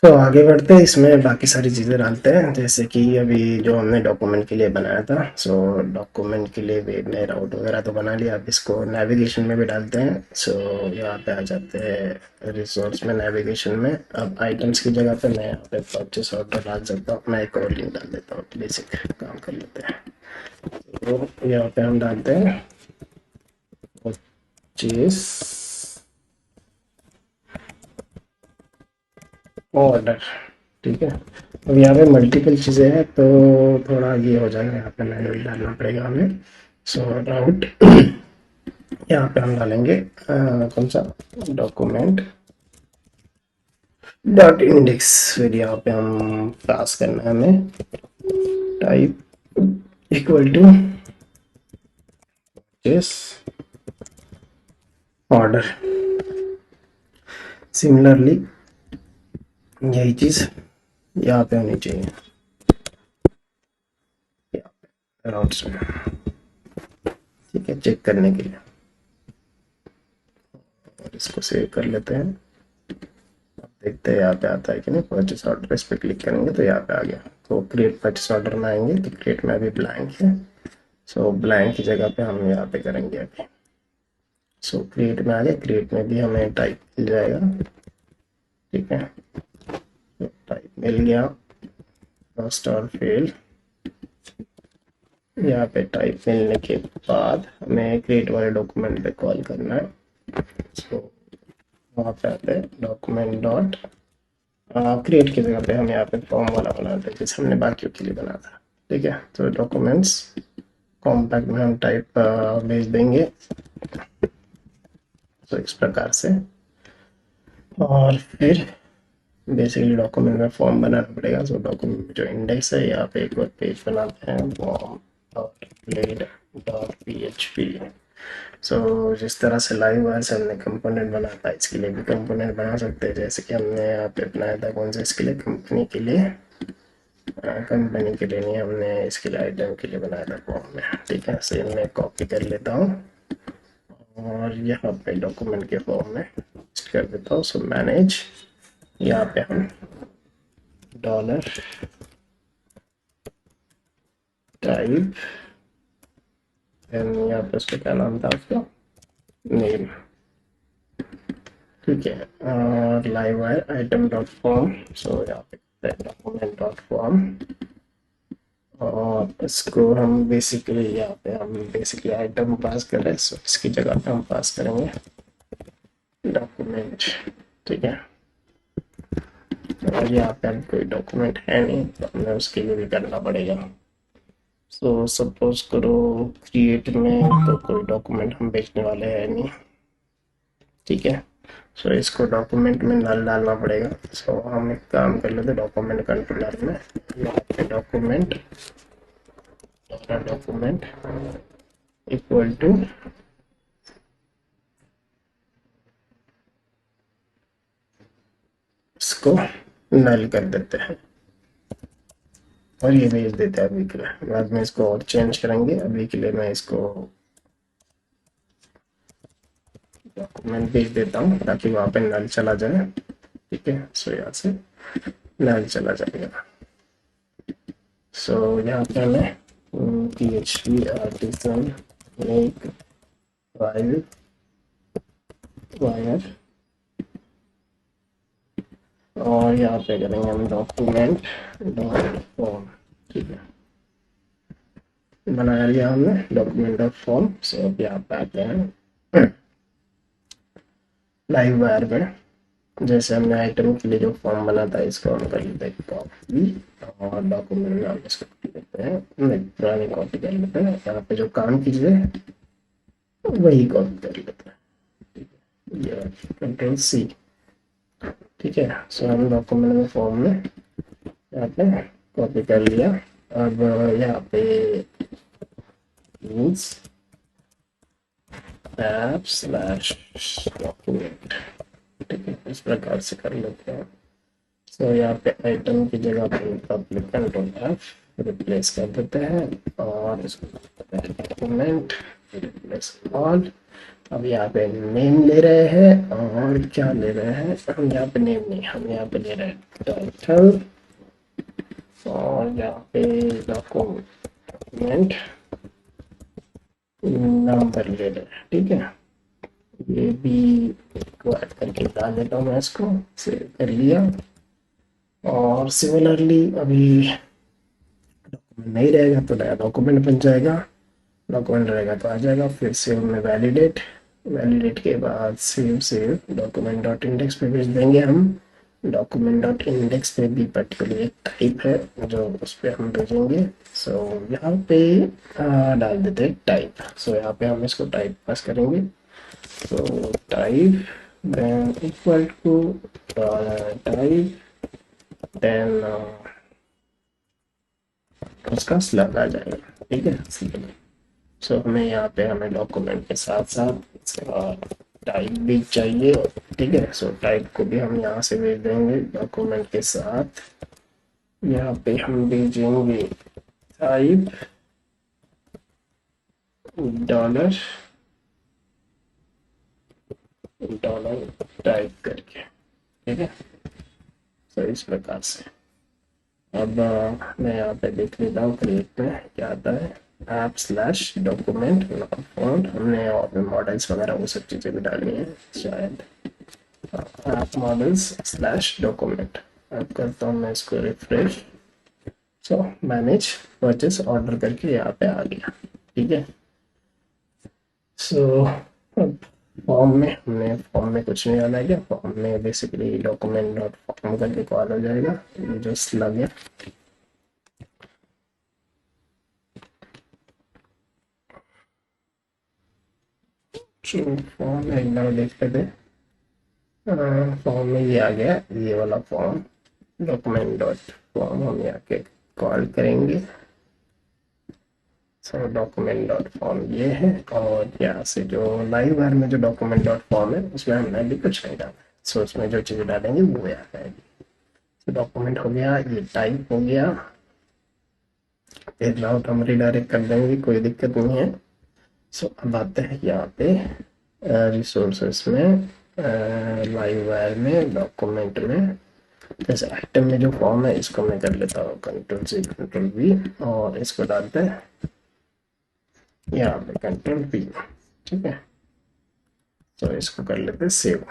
तो आगे बढ़ते हैं, इसमें बाकी सारी चीज़ें डालते हैं, जैसे कि अभी जो हमने डॉक्यूमेंट के लिए बनाया था। सो डॉक्यूमेंट के लिए भी हमने राउट वगैरह तो बना लिया, अब इसको नेविगेशन में भी डालते हैं। सो यहाँ पे आ जाते हैं रिसोर्स में, नेविगेशन में। अब आइटम्स की जगह पे मैं यहाँ पे परचेस ऑर्डर डाल सकता हूँ। मैं एक और लिंक डाल देता हूँ, बेसिक काम कर लेते हैं। तो यहाँ पे हम डालते हैं परचेस ऑर्डर। ठीक है, अब यहाँ पे मल्टीपल चीज़ें हैं तो थोड़ा ये हो जाएगा, यहाँ पे मैनुअल डालना पड़ेगा हमें। सो राउट यहाँ पे हम डालेंगे कौन सा, डॉक्यूमेंट डॉट इंडेक्स। फिर यहाँ पे हम पास करना है हमें type equal to this order. Similarly यही चीज़ यहाँ पे होनी चाहिए, राउट्स में। ठीक है, चेक करने के लिए और इसको सेव कर लेते हैं। देखते हैं यहाँ पे आता है कि नहीं। परचेस ऑर्डर इस पर क्लिक करेंगे तो यहाँ पे आ गया। तो क्रिएट परचेस ऑर्डर में आएंगे तो क्रिएट में अभी ब्लैंक है। सो ब्लैंक की जगह पे हम यहाँ पे करेंगे अभी। सो क्रिएट में आ गया, क्रिएट में भी हमें टाइप मिल जाएगा। ठीक है, तो टाइप मिल गया, फर्स्ट और फेल। यहाँ पे टाइप मिलने के बाद हमें क्रिएट वाले डॉक्यूमेंट पे कॉल करना है। सो वहाँ पे आते हैं डॉक्यूमेंट डॉट क्रिएट की जगह पे हम यहाँ पे फॉर्म वाला बनाते हैं जैसे हमने बाकियों के लिए बना था। ठीक है, तो डॉक्यूमेंट्स कॉम्पैक्ट में हम टाइप भेज देंगे, तो इस प्रकार से। और फिर बेसिकली डॉक्यूमेंट में फॉर्म बनाना पड़ेगा। सो डॉक्यूमेंट में जो इंडेक्स है यहाँ पे एक और पेज बनाते हैं, form dot blade dot P H P. So जिस तरह से लाइव वायर से हमने कंपोनेंट बनाया था, इसके लिए भी कंपोनेंट बना सकते हैं। जैसे कि हमने यहाँ पे बनाया था कौन सा, इसके लिए कंपनी के लिए, कंपनी के लिए नहीं, हमने इसके लिए आइटम के लिए बनाया था फॉर्म में। ठीक है, सेम मैं कॉपी कर लेता हूँ और यहाँ पे डॉक्यूमेंट के फॉर्म में पेस्ट कर देता हूँ। सो मैनेज, यहाँ पे हम डॉलर टाइप, यहाँ पे उसका क्या नाम था, उसका नेम। ठीक है, और live wire item dot form. So यहाँ पे डॉक्यूमेंट डॉट फॉर्म, और इसको हम बेसिकली यहाँ पे हम बेसिकली आइटम पास कर रहे हैं। सो इसकी जगह पे हम पास करेंगे डॉक्यूमेंट। ठीक है, और यहाँ पे अब कोई डॉक्यूमेंट है नहीं तो हमें उसके लिए भी करना पड़ेगा। सो सपोज करो क्रिएट में तो कोई डॉक्यूमेंट हम बेचने वाले हैं नहीं। ठीक है, सो इसको डॉक्यूमेंट में नल डालना पड़ेगा। सो हम एक काम कर लेते, डॉक्यूमेंट कंट्रोलर में यहाँ पे डॉक्यूमेंट डॉक्यूमेंट इक्वल टू इसको नल कर देते हैं और ये भेज देते हैं अभी के लिए। बाद में इसको और चेंज करेंगे, अभी के लिए मैं इसको डॉक्यूमेंट भेज देता हूँ ताकि वहाँ पे नल चला जाए। ठीक है, सो यहाँ से नल चला जाएगा। सो यहाँ पे हमें P H P artisan make file wire, और यहाँ पे करेंगे हम डॉक्यूमेंट डॉट फॉर्म। ठीक है, बना लिया हमने डॉक्यूमेंट डॉट फॉर्म। सो अब यहाँ पे आते हैं लाइव वायर पे। जैसे हमने आइटम के लिए जो फॉर्म बना था, इसको हम कर लेते हैं कॉपी, और डॉक्यूमेंट में हम इसको कर लेते हैं, नहीं पुरानी कॉपी कर लेते हैं। यहाँ पे जो काम कीजिए वही कॉपी कर लेते हैं। ठीक है, ये कंट्रोल सी। ठीक है, सो हम डॉक्यूमेंट में फॉर्म में यहाँ पे कॉपी कर लिया। अब यहाँ पे मीन्स ऐप स्लैश डॉक्यूमेंट। ठीक है, इस प्रकार से कर लेते हैं। सो यहाँ पे आइटम की जगह पे पब्लिक कंट्रोल एफ रिप्लेस कर देते हैं, और इसको डॉक्यूमेंट रिप्लेस ऑल। अब यहाँ पे नेम ले रहे हैं और क्या ले रहे हैं, हम यहाँ पे नेम नहीं, हम यहाँ पे ले रहे हैं टाइटल और यहाँ पे डॉक्यूमेंट नंबर ले रहे हैं। ठीक है, ये भी को ऐड करके डाल देता हूँ मैं, इसको सेव कर लिया। और सिमिलरली अभी डॉक्यूमेंट नहीं रहेगा तो नया डॉक्यूमेंट बन जाएगा, डॉक्यूमेंट रहेगा तो आ जाएगा। फिर सेव में वैलिडेट, वैलिडेट के बाद सेव डॉक्यूमेंट डॉट इंडेक्स पे भेज देंगे हम। डॉक्यूमेंट डॉट इंडेक्स पे भी पर्टिकुलर एक टाइप है जो उस पर हम भेजेंगे। सो यहाँ पे डाल देते हैं टाइप। सो यहाँ पे हम इसको टाइप पास करेंगे। So type then equal to type then उसका स्लग आ जाएगा। ठीक है, स्लग। सो हमें यहाँ पे हमें डॉक्यूमेंट के साथ साथ टाइप भी चाहिए। ठीक है, सो टाइप को भी हम यहाँ से भेज देंगे डॉक्यूमेंट के साथ। यहाँ पे हम भेजेंगे टाइप डॉलर डॉलर टाइप करके। ठीक है, तो इस प्रकार से अब मैं यहाँ पे देख लेता हूँ क्रिएट में क्या आता है। App slash document not found, हमने और भी मॉडल्स वगैरह वो सब चीज़ें भी डालनी है शायद। ऐप मॉडल्स स्लैश डॉक्यूमेंट, अब करता हूँ मैं इसको रिफ्रेश। सो मैनेज परचेस ऑर्डर करके यहाँ पे आ गया। ठीक है, सो अब फॉर्म में हमने फॉर्म में कुछ नहीं डाला है क्या, फॉर्म में बेसिकली डॉक्यूमेंट डॉट फॉर्म करके कॉल हो जाएगा। ये जो स्लग है फॉर्म में एक बार देखते थे। फॉर्म में ये आ गया, ये वाला फॉर्म डॉक्यूमेंट डॉट फॉर्म हम यहाँ के कॉल करेंगे। सो डॉक्यूमेंट डॉट फॉर्म ये है, और यहाँ से जो लाइव वायर में जो डॉक्यूमेंट डॉट फॉर्म है उसमें हमने अभी कुछ नहीं डाला। सो उसमें जो चीज़ें डालेंगे वो यहाँ पे आएगी। तो डॉक्यूमेंट हो गया, ये टाइप हो गया, फिर राउट हम रिडायरेक्ट कर देंगे, कोई दिक्कत नहीं है। सो अब आते हैं यहाँ पे रिसोर्सेस में, लाइव वायर में, डॉक्यूमेंट में। जैसे आइटम में जो फॉर्म है इसको मैं कर लेता हूँ कंट्रोल C कंट्रोल V, और इसको डालते हैं यहाँ पे कंट्रोल V। ठीक है, तो इसको कर लेते हैं सेव।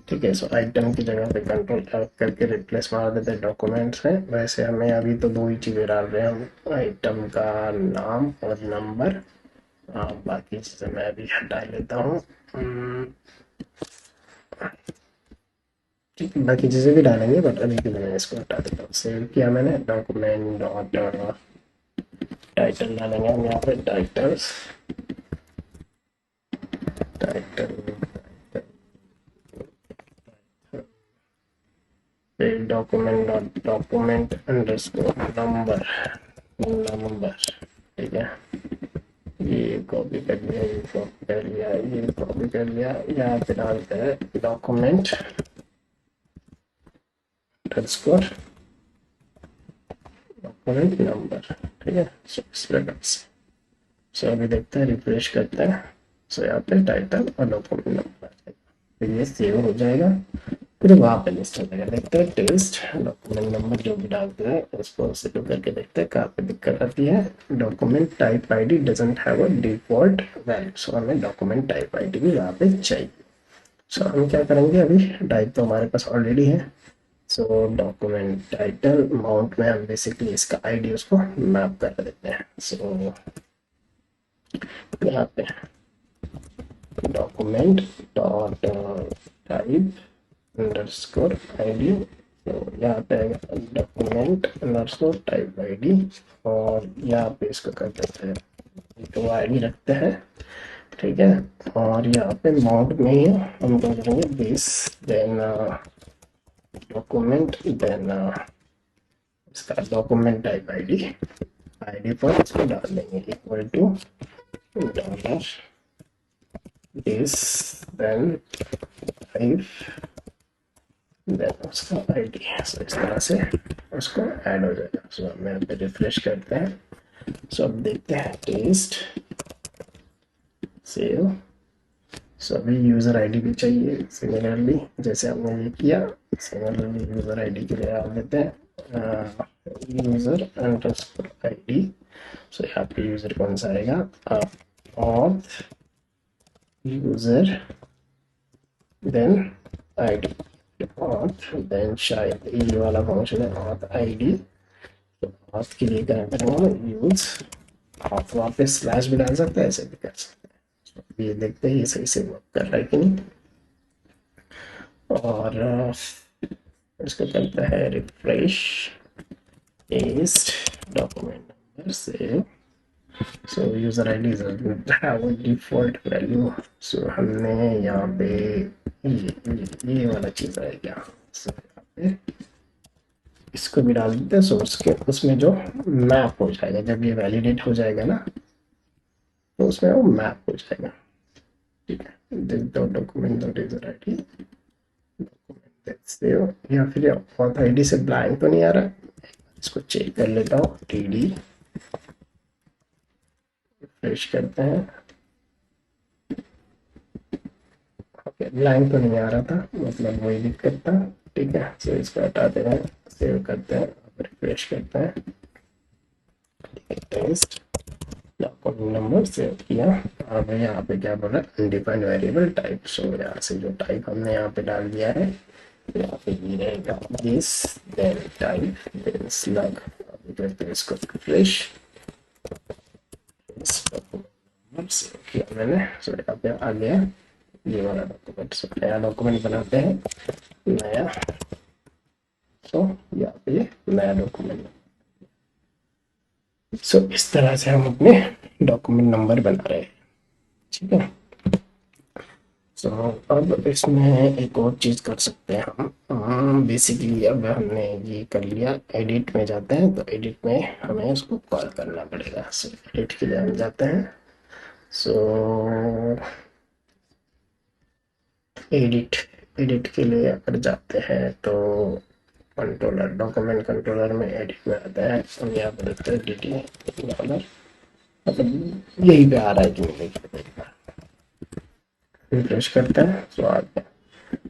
ठीक है, सो आइटम की जगह पे कंट्रोल F करके रिप्लेस मार देते हैं डॉक्यूमेंट्स में। वैसे हमें अभी तो दो ही चीज़ें डाल रहे हैं हम, आइटम का नाम और नंबर। बाकी चीज़ें मैं अभी हटा लेता हूँ। ठीक है, बाकी चीज़ें भी डालेंगे बट अभी के लिए मैं इसको हटा देता हूँ। सेव किया मैंने, डॉक्यूमेंट डॉट टाइटल डालेंगे हम यहाँ पे, टाइटल्स टाइटल फिर document dot document underscore number number. ठीक है, ये कॉपी कर लिया, ये कॉपी कर लिया, ये कॉपी कर लिया। यहाँ पे डालते हैं डॉक्यूमेंट अंडरस्कोर डॉक्यूमेंट नंबर। ठीक है, सो इस प्रकार से। सो अभी देखते हैं, रिफ्रेश करते हैं। सो यहाँ पे टाइटल और डॉक्यूमेंट नंबर, तो ये सेव हो जाएगा। फिर वहाँ पे लिस्ट हो जाएगा। देखते हैं टेस्ट डॉक्यूमेंट नंबर जो भी डालते हैं उसको सेव करके देखते हैं कहाँ पे दिक्कत आती है। Document type ID doesn't have a default value, so हमें डॉक्यूमेंट टाइप आईडी भी यहाँ पे चाहिए। सो हम क्या करेंगे, अभी टाइप तो हमारे पास ऑलरेडी है। सो डॉक्यूमेंट टाइटल माउंट में हम बेसिकली इसका आईडी उसको मैप कर देते हैं। सो यहाँ पे document dot type underscore ID, तो यहाँ पे आएगा डॉक्यूमेंट अंडरस्कोर टाइप आईडी, और यहाँ पे इसको कर देते हैं तो आईडी रखते हैं। ठीक है, और यहाँ पे माउंट में ही हम क्या करेंगे, बेस देन डॉक्यूमेंट देन इसका डॉक्यूमेंट टाइप आईडी, आईडी पर इसको डाल देंगे equal to dollar base then type then उसका आईडी। सो इस तरह से उसको ऐड हो जाएगा। सो हम यहाँ पे रिफ्रेश करते हैं। सो अब देखते हैं टेस्ट सेव। सो अभी यूज़र आईडी भी चाहिए सिमिलरली, जैसे हमने ये किया। सिमिलरली यूज़र आईडी के लिए आप देते हैं यूज़र अंडरस्कोर आईडी। सो यहाँ पे यूज़र कौन सा आएगा, auth user then ID, auth then शायद ये वाला फंक्शन है ऑथ आईडी। तो ऑथ के लिए क्या करेंगे, यूज़ ऑथ, वहाँ पे स्लैश भी डाल सकते हैं, ऐसे भी कर सकते हैं। तो ये देखते हैं ये सही से वर्क कर रहा है कि नहीं। और इसको करता है refresh, paste document number, save. So user ID is default value. So हमने यहाँ पे ये वाला चीज आएगा। सो यहाँ पे इसको भी डाल देते हैं सोर्स के, उसमें जो मैप हो जाएगा, जब ये वैलिडेट हो जाएगा ना तो उसमें वो मैप हो जाएगा। ठीक है, this the document dot user ID document save. या फिर ऑथ आईडी से ब्लैंक तो नहीं आ रहा, इसको चेक कर लेता हूँ। टीडी रिफ्रेश करते हैं, ओके ब्लैंक तो नहीं आ रहा था, मतलब वही दिक्कत था। ठीक है, सो इसको हटाते हैं, सेव करते हैं, रिफ्रेश करते हैं। टेस्ट डॉक्यूमेंट नंबर सेव किया। अब यहाँ पे क्या बोल रहा है, अनडिफाइंड वेरिएबल टाइप। सो यहाँ से जो टाइप हमने यहाँ पे डाल दिया है, यहाँ पे ये रहेगा this, then type, then slug. अभी करते हैं इसको रिफ्रेश, सेव किया मैंने। सो यहाँ पे आ गया ये वाला डॉक्यूमेंट। सो नया डॉक्यूमेंट बनाते हैं, नया। सो यहाँ पे नया डॉक्यूमेंट। सो इस तरह से हम अपने डॉक्यूमेंट नंबर बना रहे हैं। ठीक है, सो अब इसमें एक और चीज़ कर सकते हैं हम बेसिकली। अब हमने ये कर लिया, एडिट में जाते हैं, तो एडिट में हमें उसको कॉल करना पड़ेगा। सो एडिट के लिए हम जाते हैं, सो एडिट, एडिट के लिए अगर जाते हैं तो कंट्रोलर, डॉक्यूमेंट कंट्रोलर में एडिट में आता है। हम यहाँ पर देखते हैं डी डॉलर, मतलब यही पे आ रहा है कि नहीं, देखना रिफ्रेश करते हैं। सो आ गया।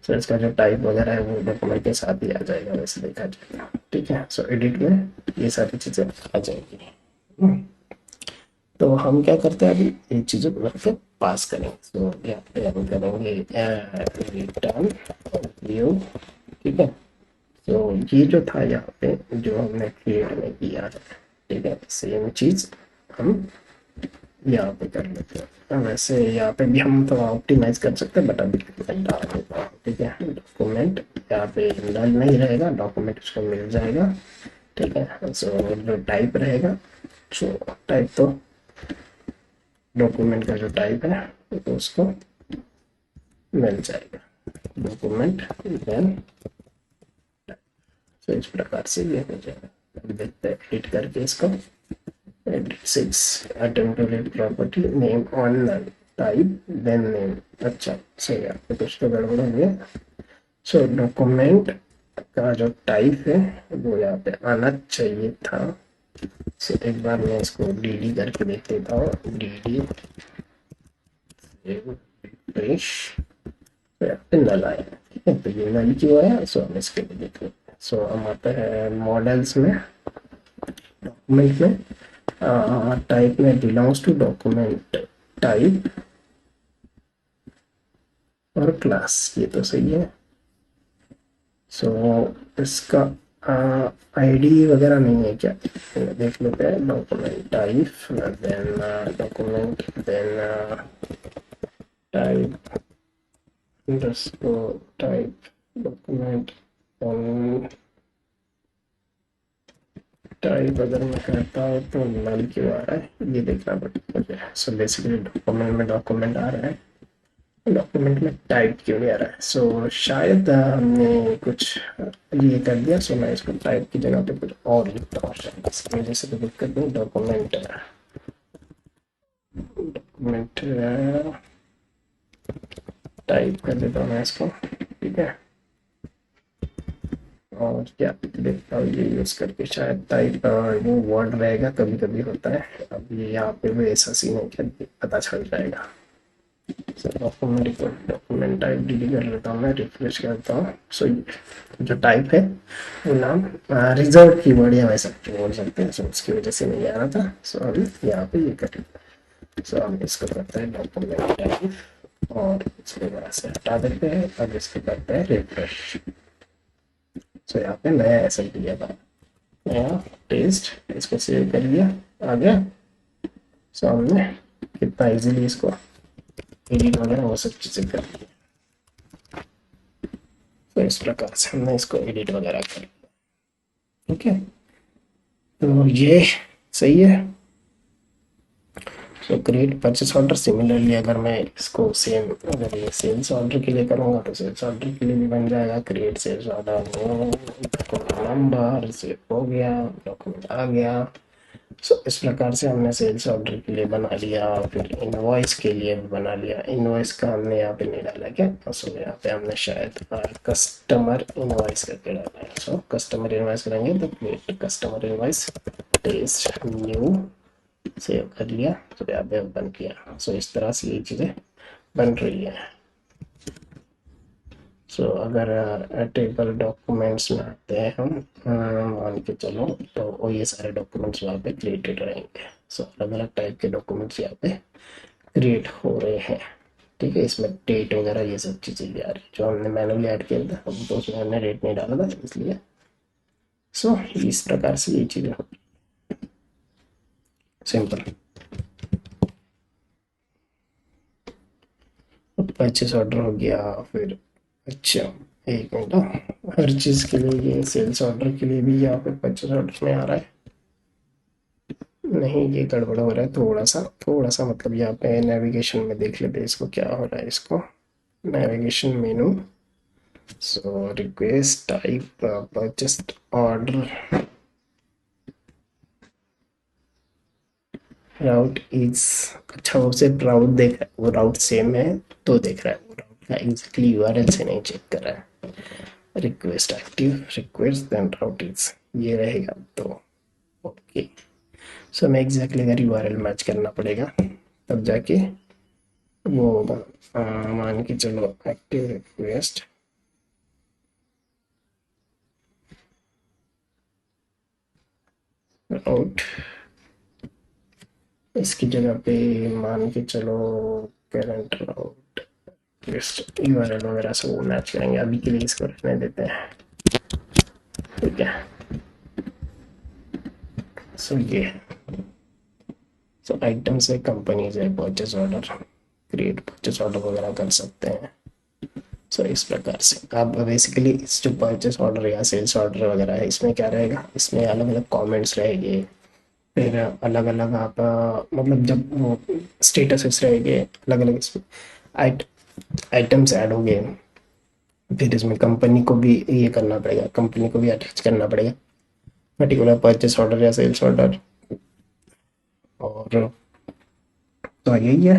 सो इसका जो टाइप वगैरह है वो डॉक्यूमेंट के साथ ही आ जाएगा, वैसे देखा जाएगा। ठीक है, सो एडिट में ये सारी चीज़ें आ जाएगी। तो हम क्या करते हैं, अभी ये चीज़ों को करके पास करेंगे। सो यहाँ पे हम करेंगे रिटर्न व्यू। ठीक है, तो ये जो था यहाँ पे जो हमने क्रिएट में किया है, ठीक है, सेम चीज़ हम यहाँ पे कर लेते हैं। वैसे यहाँ पे भी हम थोड़ा ऑप्टिमाइज कर सकते हैं, बट अभी मैं डाल देता हूँ। ठीक है, डॉक्यूमेंट यहाँ पे नल नहीं रहेगा, डॉक्यूमेंट उसको मिल जाएगा। ठीक है, सो जो टाइप रहेगा, सो टाइप तो डॉक्यूमेंट का जो टाइप है तो उसको मिल जाएगा, डॉक्यूमेंट देन। तो इस प्रकार से ये हो जाएगा। देखते हैं एडिट करके इसको। Edit 6 attempt to read property name on type then name. अच्छा सही है, तो कुछ तो गड़बड़ हो गया। सो डॉक्यूमेंट का जो टाइप है वो यहाँ पे आना चाहिए था। सो एक बार मैं इसको डी करके देख लेता हूँ, डी रिफ्रेश, तो यहाँ पे नल आया। ठीक है, तो ये नल क्यों आया, सो हम इसके लिए देख लेते हैं। सो हम आते हैं मॉडल्स में, डॉक्यूमेंट में, टाइप में बिलोंग्स टू डॉक्यूमेंट टाइप और क्लास, ये तो सही है। सो इसका आईडी वगैरह नहीं है क्या, देख लेते हैं। Document type then document then type underscore type document type. अगर मैं करता हूँ तो नल क्यों आ रहा है, ये देखना पड़ेगा मुझे। सो बेसिकली डॉक्यूमेंट में डॉक्यूमेंट आ रहा है, डॉक्यूमेंट में टाइप क्यों नहीं आ रहा है। सो शायद हमने कुछ ये कर दिया। सो मैं इसको टाइप की जगह पे कुछ और लिखता हूँ, शायद इसकी वजह से कोई दिक्कत नहीं। डॉक्यूमेंट डॉक्यूमेंट टाइप कर देता हूँ मैं इसको। ठीक है, और क्या देखता हूँ ये यूज़ करके, शायद टाइप वो वर्ड रहेगा, कभी कभी होता है। अब ये यहाँ पे भी ऐसा सीन है क्या, पता चल जाएगा। डॉक्यूमेंट टाइप डिलीट कर लेता हूँ, मैं रिफ्रेश करता हूँ। सो जो टाइप है वो नाम रिजर्व कीवर्ड या वैसा कुछ बोल सकते हैं, सो उसकी वजह से नहीं आ रहा था। सो अभी यहाँ पे ये करेंगे। सो हम इसको करते हैं डॉक्यूमेंट टाइप और इसको यहाँ से हटा देते हैं। अब इसको करते हैं रिफ्रेश। सो यहाँ पे नया ऐसा दिया था, नया टेस्ट, इसको सेव कर लिया, आ गया सामने। कितना इजीली इसको एडिट वगैरह वो सब चीज़ें कर ली। तो इस प्रकार से हमने इसको एडिट वगैरह कर लिया। ठीक है, तो ये सही है। सो क्रिएट परचेस ऑर्डर, सिमिलरली अगर मैं इसको सेम, अगर ये सेल्स ऑर्डर के लिए करूँगा तो सेल्स ऑर्डर के लिए भी बन जाएगा। Create sales order, number save हो गया, डॉक्यूमेंट आ गया। सो इस प्रकार से हमने सेल्स ऑर्डर के लिए बना लिया। फिर इनवॉइस के लिए भी बना लिया। इनवॉइस का हमने यहाँ पे नहीं डाला क्या, सो यहाँ पे हमने शायद कस्टमर इनवॉइस करके डाला है। सो कस्टमर इनवॉइस करेंगे तो create customer invoice, test new, save कर लिया। तो यहाँ पे ओपन किया। सो इस तरह से ये चीज़ें बन रही है। सो अगर टेबल डॉक्यूमेंट्स में आते हैं हम, मान के चलो, तो वो ये सारे डॉक्यूमेंट्स वहाँ पे क्रिएटेड रहेंगे। सो अलग अलग टाइप के डॉक्यूमेंट्स यहाँ पे क्रिएट हो रहे हैं। ठीक है, इसमें डेट वगैरह ये सब चीज़ें भी आ रही है जो हमने मैनुअली ऐड किया था, अब तो उसमें हमने डेट नहीं डाला था इसलिए। सो इस प्रकार से ये चीज़ें होती, सिंपल। परचेस ऑर्डर हो गया। फिर अच्छा, एक मिनट, हर चीज़ के लिए ये सेल्स ऑर्डर के लिए भी यहाँ पे परचेस ऑर्डर में आ रहा है। नहीं, ये गड़बड़ हो रहा है थोड़ा सा मतलब यहाँ पे नेविगेशन में देख लेते हैं इसको क्या हो रहा है। इसको navigation menu, so request type purchase order, route is, अच्छा वो सिर्फ राउट देख रहा है, वो राउट सेम है तो देख रहा है, वो राउट का एग्जैक्टली यूआरएल से नहीं चेक कर रहा है। Request active, request then route is, ये रहेगा तो ओके। सो हमें एग्जैक्टली अगर यूआरएल मैच करना पड़ेगा तब जाके वो होगा। मान के चलो एक्टिव रिक्वेस्ट राउट, इसकी जगह पे मान के चलो करंट राउट रिक्वेस्ट यूआरएल वगैरह से वो मैच करेंगे। अभी के लिए इसको रहने देते हैं। ठीक है, सो ये है। सो आइटम से कंपनीज है, purchase order, create purchase order वगैरह कर सकते हैं। सो इस प्रकार से आप बेसिकली इस जो परचेस ऑर्डर या सेल्स ऑर्डर वगैरह है, इसमें क्या रहेगा, इसमें अलग अलग कमेंट्स रहेंगे। फिर अलग अलग आप मतलब जब वो स्टेटस रहेंगे अलग अलग, इसमें आइट आइटम्स ऐड हो गए। फिर इसमें कंपनी को भी ये करना पड़ेगा, कंपनी को भी अटैच करना पड़ेगा, पर्टिकुलर परचेस ऑर्डर या सेल्स ऑर्डर। और तो यही है।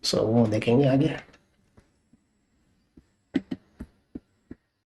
सो वो देखेंगे आगे।